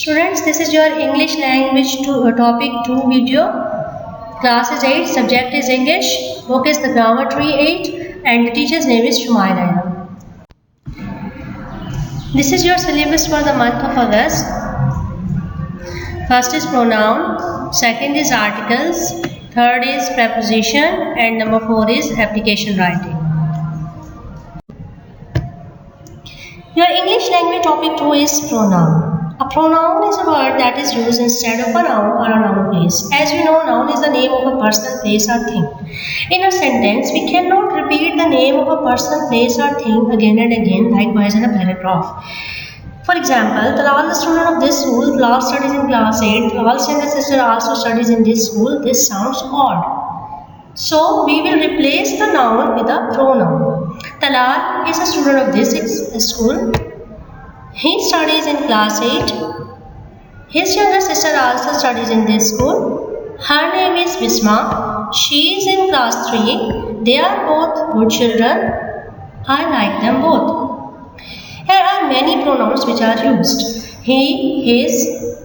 Students, this is your English language topic 2 video. Class is 8, subject is English, book is the Grammar Tree 8 and the teacher's name is Shumaila. This is your syllabus for the month of August. First is pronoun, second is articles, third is preposition and number 4 is application writing. Your English language topic 2 is pronoun. A pronoun is a word that is used instead of a noun or a noun place. As we know, noun is the name of a person, place or thing. In a sentence, we cannot repeat the name of a person, place or thing again and again, likewise in a paragraph. For example, Talal, the student of this school, Talal studies in class 8, Talal's younger sister also studies in this school. This sounds odd. So, we will replace the noun with a pronoun. Talal is a student of this school. He studies in class 8. His younger sister also studies in this school. Her name is Bisma. She is in class 3. They are both good children. I like them both. Here are many pronouns which are used. He, his,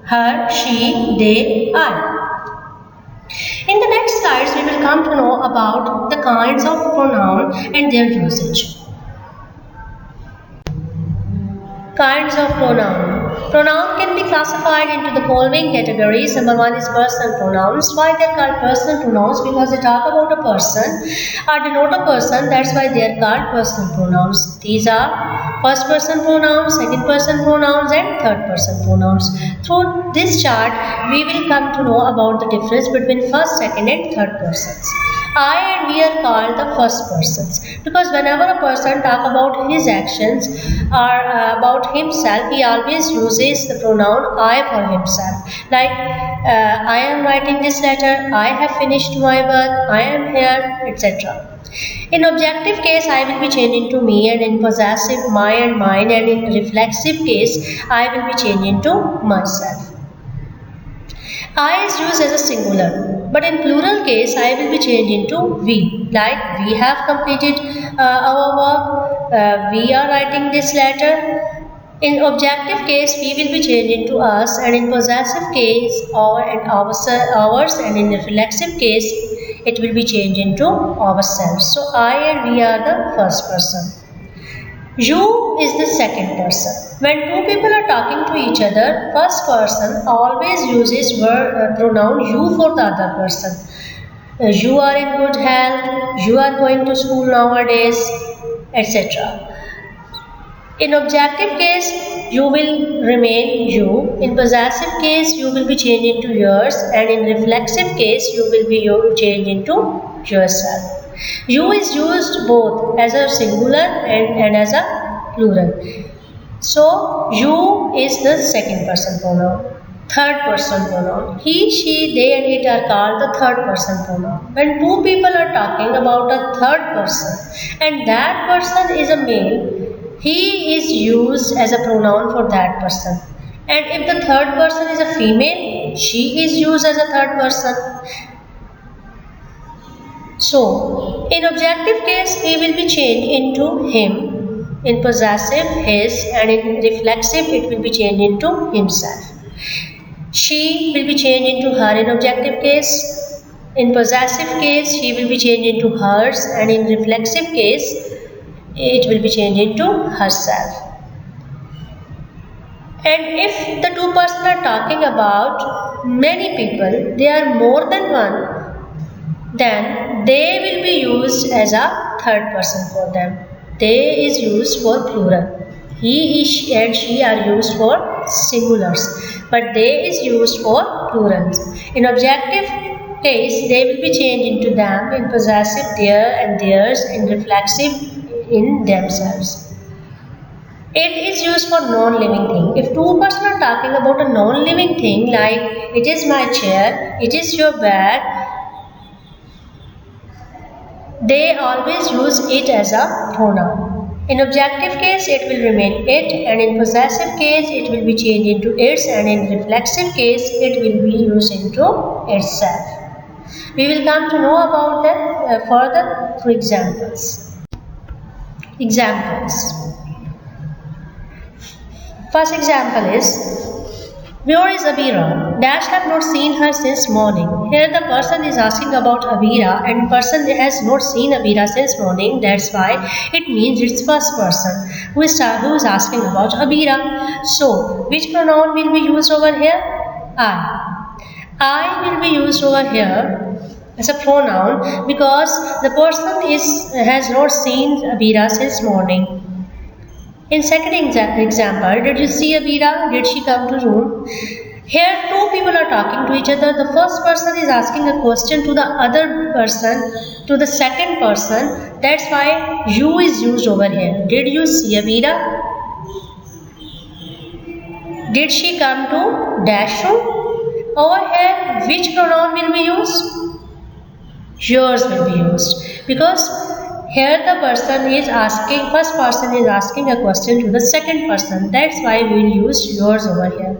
her, she, they, I. In the next slides, we will come to know about the kinds of pronoun and their usage. Kinds of pronoun. Pronoun can be classified into the following categories. Number 1 is personal pronouns. Why they are called personal pronouns? Because they talk about a person or denote a person. That's why they are called personal pronouns. These are first person pronouns, second person pronouns and third person pronouns. Through this chart, we will come to know about the difference between first, second and third persons. I and we are called the first persons because whenever a person talks about his actions or about himself, he always uses the pronoun I for himself. Like, I am writing this letter, I have finished my work, I am here, etc. In objective case, I will be changing to me, and in possessive, my and mine, and in reflexive case, I will be changing to myself. I is used as a singular, but in plural case, I will be changing to we. Like, we have completed our work, we are writing this letter. In objective case, we will be changing to us, and in possessive case, our and ours, and in reflexive case, it will be changing to ourselves. So, I and we are the first person. You is the second person. When two people are talking to each other, first person always uses pronoun you for the other person. You are in good health, you are going to school nowadays, etc. In objective case, you will remain you. In possessive case, you will be changing to yours, and in reflexive case, you will be changing to yourself. You is used both as a singular and as a plural. So, you is the second person pronoun. Third person pronoun. He, she, they and it are called the third person pronoun. When two people are talking about a third person and that person is a male, he is used as a pronoun for that person. And if the third person is a female, she is used as a third person. So, in objective case, he will be changed into him. In possessive, his, and in reflexive, it will be changed into himself. She will be changed into her in objective case. In possessive case, she will be changed into hers, and in reflexive case, it will be changed into herself. And if the two persons are talking about many people, they are more than one, then they will be used as a third person for them. They is used for plural. He, and she are used for singulars, but they is used for plurals. In objective case, they will be changed into them. In possessive, their and theirs. In reflexive, in themselves. It is used for non-living thing. If two persons are talking about a non-living thing, like it is my chair, it is your bag, they always use it as a pronoun. In objective case, it will remain it, and in possessive case, it will be changed into its, and in reflexive case, it will be used into itself. We will come to know about them further through examples. Examples. First example is Where is Abira? Dash have not seen her since morning. Here the person is asking about Abira and person has not seen Abira since morning. That's why it means it's first person who is asking about Abira. So which pronoun will be used over here? I. I will be used over here as a pronoun because the person has not seen Abira since morning. In second example, did you see Abira? Did she come to room? Here two people are talking to each other. The first person is asking a question to the other person, to the second person. That's why you is used over here. Did you see Abira? Did she come to dash room? Over here, which pronoun will be used? Yours will be used because here the first person is asking a question to the second person. That's why we will use yours over here.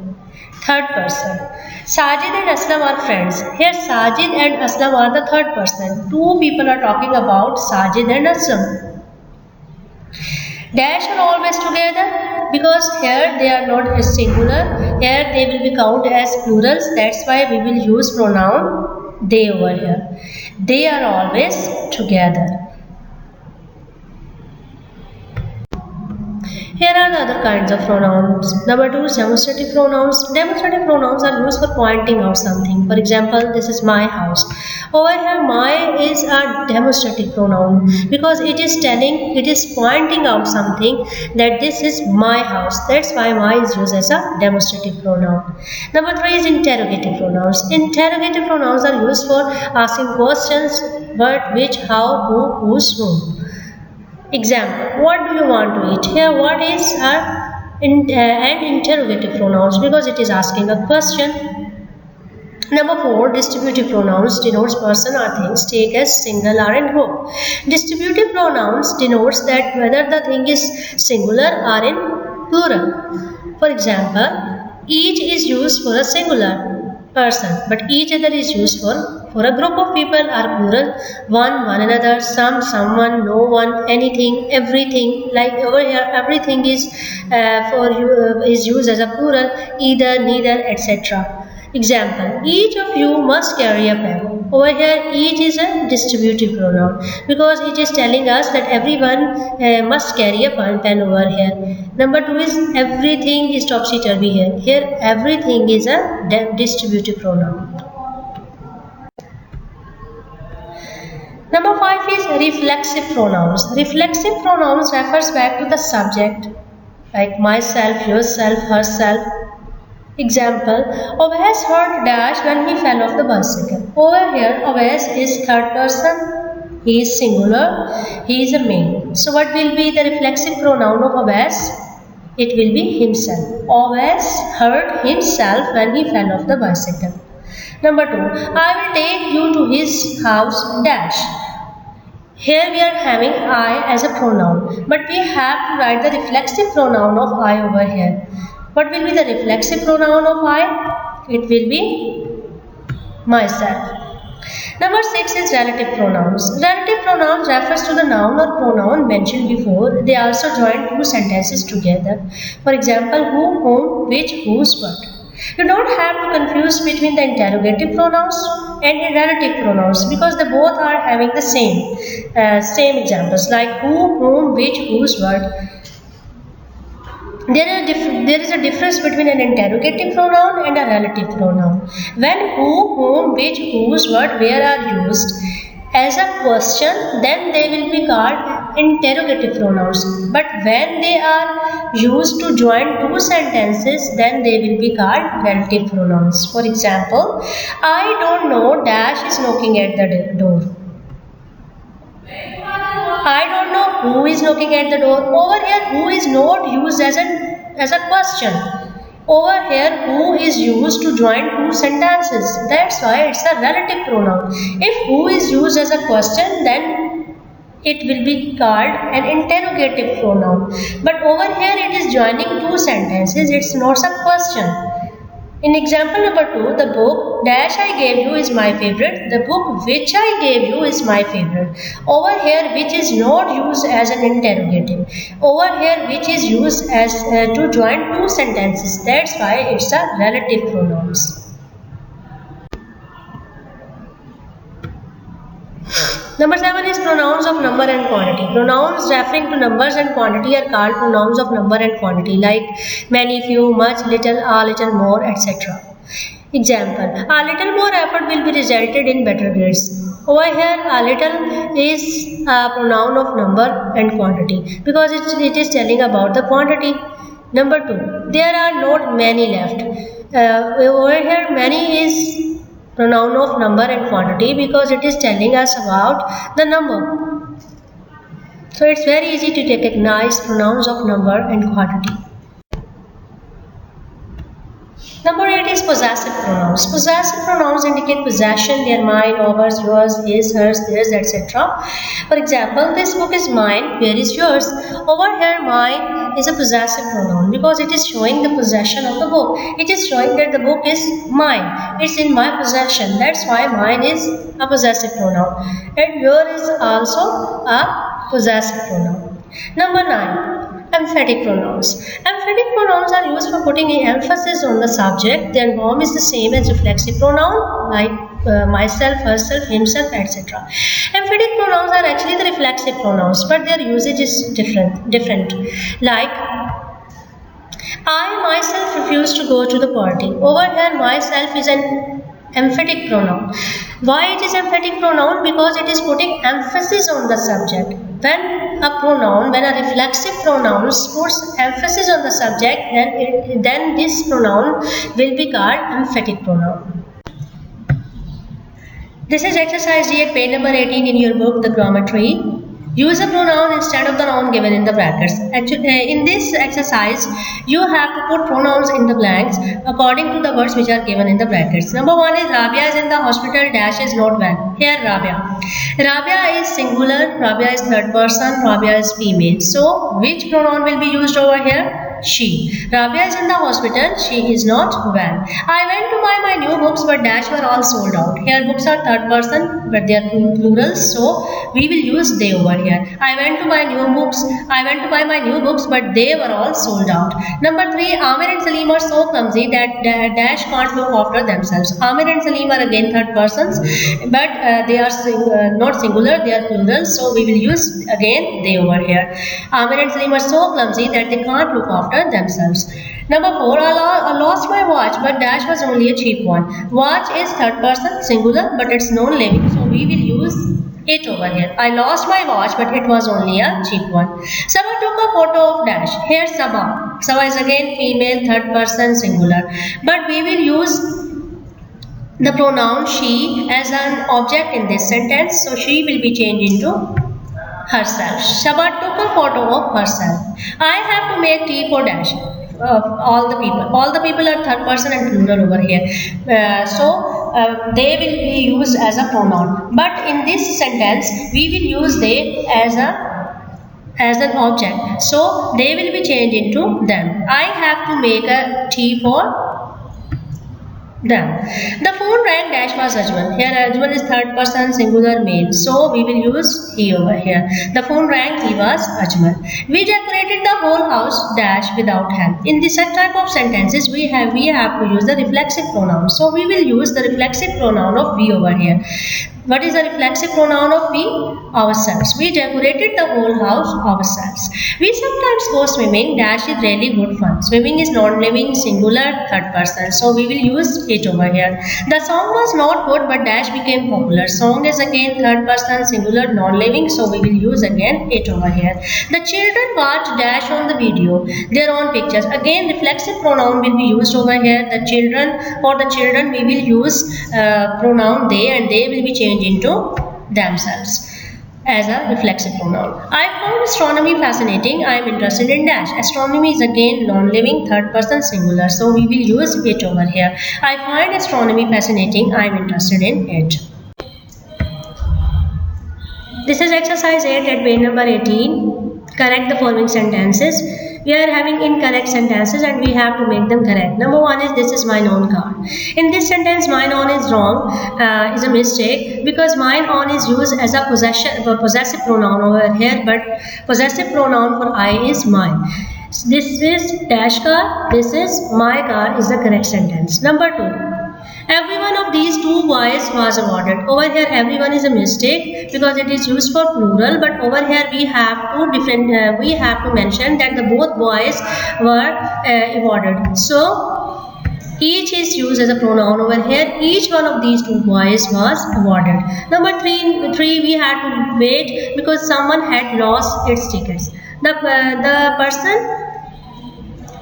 Third person. Sajid and Aslam are friends. Here Sajid and Aslam are the third person. Two people are talking about Sajid and Aslam. Dash are always together because here they are not as singular. Here they will be counted as plurals. That's why we will use pronoun they over here. They are always together. Here are the other kinds of pronouns. Number 2 is demonstrative pronouns. Demonstrative pronouns are used for pointing out something. For example, this is my house. Over here, my is a demonstrative pronoun because it is pointing out something that this is my house. That's why my is used as a demonstrative pronoun. Number 3 is interrogative pronouns. Interrogative pronouns are used for asking questions, what, which, how, who, whose, whom. Example, what do you want to eat? Here, what is an interrogative pronouns because it is asking a question. Number 4, distributive pronouns denotes person or things take as single or in group. Distributive pronouns denotes that whether the thing is singular or in plural. For example, each is used for a singular person, but each other is used for a group of people are plural, one another, some, someone, no one, anything, everything. Like over here, everything is is used as a plural, either, neither, etc. Example, each of you must carry a pen. Over here, each is a distributive pronoun because it is telling us that everyone must carry a pen over here. Number 2 is everything is topsy-turvy here. Here, everything is a distributive pronoun. Number 5 is reflexive pronouns. Reflexive pronouns refers back to the subject like myself, yourself, herself. Example, Ovais heard dash when he fell off the bicycle. Over here, Ovais is third person. He is singular. He is a male. So what will be the reflexive pronoun of Ovais? It will be himself. Ovais hurt himself when he fell off the bicycle. Number 2, I will take you to his house dash. Here we are having I as a pronoun, but we have to write the reflexive pronoun of I over here. What will be the reflexive pronoun of I? It will be myself. Number 6 is relative pronouns. Relative pronouns refers to the noun or pronoun mentioned before. They also join two sentences together. For example, who, whom, which, whose, what. You don't have to confuse between the interrogative pronouns and relative pronouns because they both are having the same examples like who, whom, which, whose, what. There is a difference between an interrogative pronoun and a relative pronoun. When who, whom, which, whose, what, where are used as a question, then they will be called interrogative pronouns. But when they are used to join two sentences, then they will be called relative pronouns. For example, I don't know dash is knocking at the door. I don't know who is knocking at the door. Over here, who is not used as a question. Over here, who is used to join two sentences. That's why it's a relative pronoun. If who is used as a question, then it will be called an interrogative pronoun. But over here, it is joining two sentences. It's not a question. In example number 2, the book dash I gave you is my favorite. The book which I gave you is my favorite. Over here, which is not used as an interrogative. Over here, which is used as to join two sentences. That's why it's a relative pronouns. Number 7 is pronouns of number and quantity. Pronouns referring to numbers and quantity are called pronouns of number and quantity, like many, few, much, little, a little more, etc. Example: a little more effort will be resulted in better grades. Over here, a little is a pronoun of number and quantity because it is telling about the quantity. Number 2, there are not many left. Over here, many is pronoun of number and quantity because it is telling us about the number. So it's very easy to recognize pronouns of number and quantity. Number 8 is possessive pronouns. Possessive pronouns indicate possession. They are mine, ours, yours, his, hers, theirs, etc. For example, this book is mine. Where is yours? Over here, mine is a possessive pronoun because it is showing the possession of the book. It is showing that the book is mine. It's in my possession. That's why mine is a possessive pronoun. And your is also a possessive pronoun. Number 9. Emphatic pronouns. Emphatic pronouns are used for putting an emphasis on the subject. Their form is the same as reflexive pronoun, like myself, herself, himself, etc. Emphatic pronouns are actually the reflexive pronouns, but their usage is different. Like, I myself refuse to go to the party. Over here, myself is an emphatic pronoun. Why it is emphatic pronoun? Because it is putting emphasis on the subject. When a reflexive pronoun puts emphasis on the subject, then this pronoun will be called emphatic pronoun. This is exercise D at page number 18 in your book, The Grammar Tree. Use a pronoun instead of the noun given in the brackets. Actually, in this exercise, you have to put pronouns in the blanks according to the words which are given in the brackets. Number 1 is Rabia is in the hospital, dash is not well. Here, Rabia. Rabia is singular, Rabia is third person, Rabia is female. So, which pronoun will be used over here? She. Rabia is in the hospital, she is not well. I went to buy my new books, but dash were all sold out. Here books are third person, but they are plurals, so we will use they over here. I went to buy my new books, but they were all sold out. Number 3, Amir and Salim are so clumsy that dash can't look after themselves. Amir and Salim are again third persons, but they are not singular, they are plurals, so we will use again they over here. Amir and Salim are so clumsy that they can't look after themselves. Number 4, I lost my watch, but dash was only a cheap one. Watch is third person, singular, but it's non-living, so we will use it over here. I lost my watch, but it was only a cheap one. Saba took a photo of dash. Here Saba. Saba is again female, third person, singular, but we will use the pronoun she as an object in this sentence, so she will be changed into herself. Shaba took a photo of herself. I have to make tea for dash. All the people are third person and plural over here, so they will be used as a pronoun, but in this sentence we will use they as an object, so they will be changed into them. I have to make a tea for them. The phone rang, dash was Ajmal. Here Ajmal is third person, singular, male, so we will use he over here. The phone rang, he was Ajmal. We decorated the whole house, dash, without help. In this type of sentences we have to use the reflexive pronoun, so we will use the reflexive pronoun of we over here. What is the reflexive pronoun of we? Ourselves. We decorated the whole house ourselves. We sometimes go swimming, dash is really good fun. Swimming is non-living, singular, third person, so we will use it over here. The song was not good, but dash became popular. Song is again third person, singular, non-living, so we will use again it over here. The children watched dash on the video, their own pictures. Again reflexive pronoun will be used over here. The children, for the children we will use pronoun they, and they will be changed into themselves as a reflexive pronoun. I found astronomy fascinating. I am interested in dash. Astronomy is again non-living, third person, singular, so we will use it over here. I find astronomy fascinating. I am interested in it. This is exercise 8 at page number 18. Correct the following sentences. we are having incorrect sentences and we have to make them correct. Number one is this is mine own car. In this sentence, mine own is wrong, is a mistake, because mine own is used as a possessive pronoun over here, but possessive pronoun for I is mine. This is dash car, this is my car is the correct sentence. Number two, every one of these two boys was awarded. Over here, everyone is a mistake because it is used for plural. But over here, we have to mention that the both boys were awarded. So each is used as a pronoun over here. Each one of these two boys was awarded. Number three, we had to wait because someone had lost its tickets. The person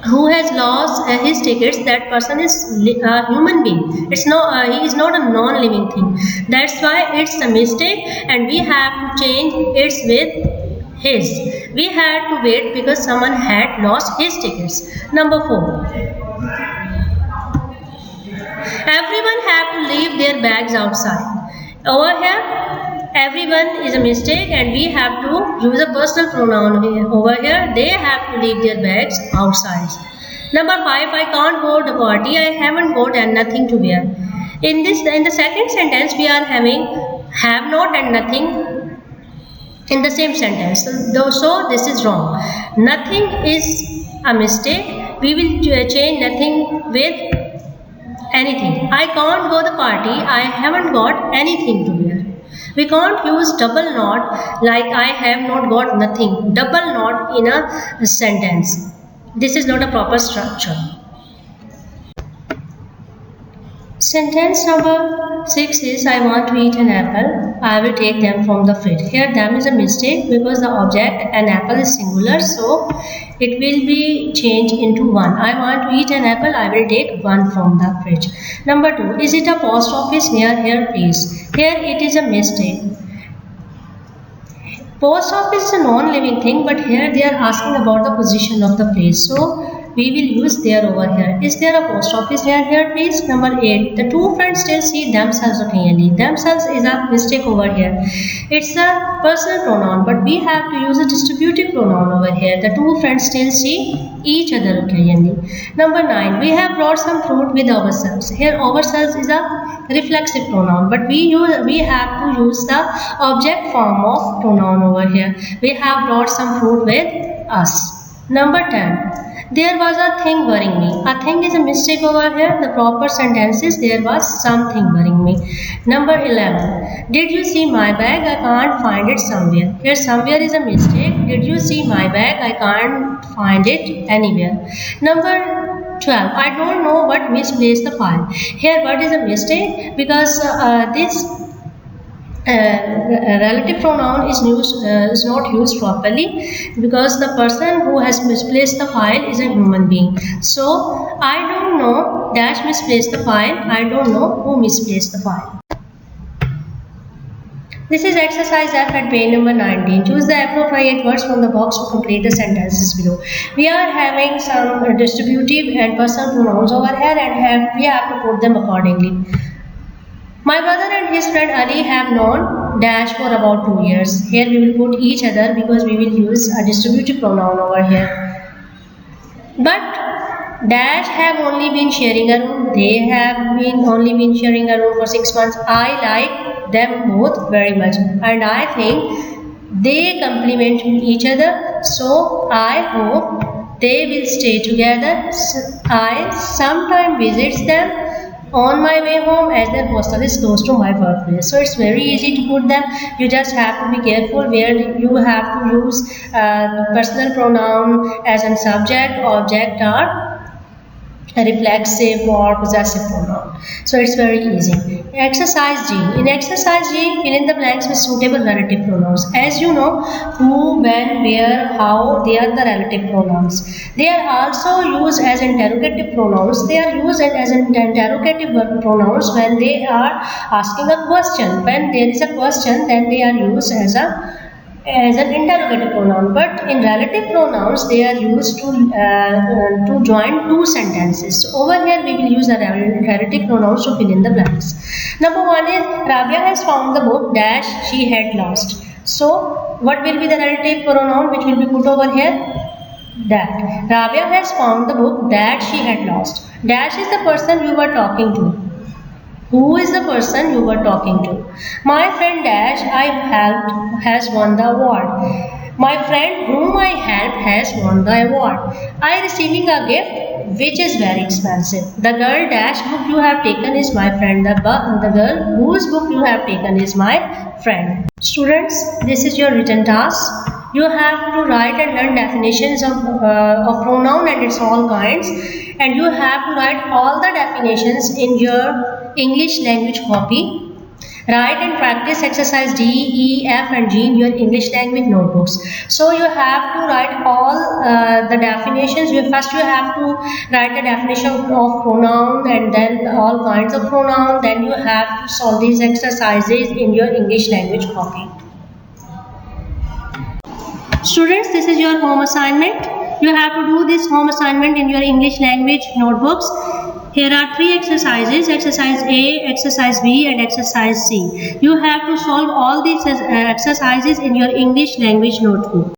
who has lost his tickets, that person is a human being. It's no, he is not a non-living thing. That's why it's a mistake, and we have to change it's with his. We had to wait because someone had lost his tickets. Number four, everyone have to leave their bags outside. Over here, everyone is a mistake and we have to use a personal pronoun here. Over here, they have to leave their bags outside. Number five, I can't go to the party. I haven't got and nothing to wear. In the second sentence, we are having have not and nothing in the same sentence. So this is wrong. Nothing is a mistake. We will change nothing with anything. I can't go the party. I haven't got anything to wear. We can't use double not like I have not got nothing. Double not in a sentence. This is not a proper structure. Sentence number 6 is I want to eat an apple. I will take them from the fridge. Here them is a mistake because the object an apple is singular, so it will be changed into one. I want to eat an apple. I will take one from the fridge. Number 2, is it a post office near here, please? Here it is a mistake. Post office is a non-living thing, but here they are asking about the position of the place. So we will use there over here. Is there a post office near here, please? Number 8, the two friends still see themselves occasionally. Themselves is a mistake over here. It's a personal pronoun, but we have to use a distributive pronoun over here. The two friends still see each other occasionally. Number 9, we have brought some fruit with ourselves. Here ourselves is a reflexive pronoun, but we have to use the object form of pronoun over here. We have brought some fruit with us. Number 10, there was a thing worrying me. A thing is a mistake over here. The proper sentence is there was something worrying me. Number 11, did you see my bag? I can't find it somewhere. Here somewhere is a mistake. Did you see my bag? I can't find it anywhere. Number 12, I don't know what misplaced the file. Here what is a mistake? Because this relative pronoun is not used properly because the person who has misplaced the file is a human being. So I don't know dash misplaced the file. I don't know who misplaced the file. This is exercise F at page number 19. Choose the appropriate words from the box to complete the sentences below. We are having some distributive and personal pronouns over here and we have to put them accordingly. My brother and his friend Ali have known dash for about 2 years. Here we will put each other because we will use a distributive pronoun over here. But dash have only been sharing a room. They have only been sharing a room for 6 months. I like them both very much and I think they complement each other. So I hope they will stay together. I sometimes visit them on my way home as their hostel is close to my workplace. So it's very easy to put them. You just have to be careful where you have to use personal pronoun as a subject, object or a reflexive or possessive pronoun. So it's very easy. Exercise G. In exercise G, fill in the blanks with suitable relative pronouns. As you know, who, when, where, how, they are the relative pronouns. They are also used as interrogative pronouns. They are used as interrogative pronouns when they are asking a question. When there is a question, then they are used as an interrogative pronoun, but in relative pronouns they are used to join two sentences. So over here we will use the relative pronouns to fill in the blanks. Number 1 is Rabia has found the book dash she had lost. So what will be the relative pronoun which will be put over here? that Rabia has found the book that she had lost. Dash is the person you were talking to. Who is the person you were talking to? My friend Dash I helped has won the award. My friend whom I helped has won the award. I receiving a gift which is very expensive. The girl Dash book you have taken is my friend. The girl whose book you have taken is my friend. Students, this is your written task. You have to write and learn definitions of pronoun and its all kinds, and you have to write all the definitions in your English language copy. Write and practice exercise D, E, F and G in your English language notebooks. So you have to write all the definitions. First you have to write the definition of pronoun and then all kinds of pronoun. Then you have to solve these exercises in your English language copy. Students, this is your home assignment. You have to do this home assignment in your English language notebooks. Here are 3 exercises, exercise A, exercise B and exercise C. You have to solve all these exercises in your English language notebook.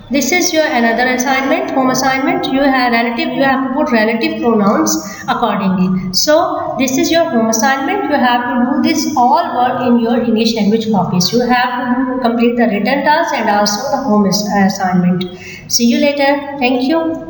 This is your another assignment, home assignment. You have to put relative pronouns accordingly. So this is your home assignment. You have to do this all work in your English language copies. You have to complete the written task and also the home assignment. See you later. Thank you.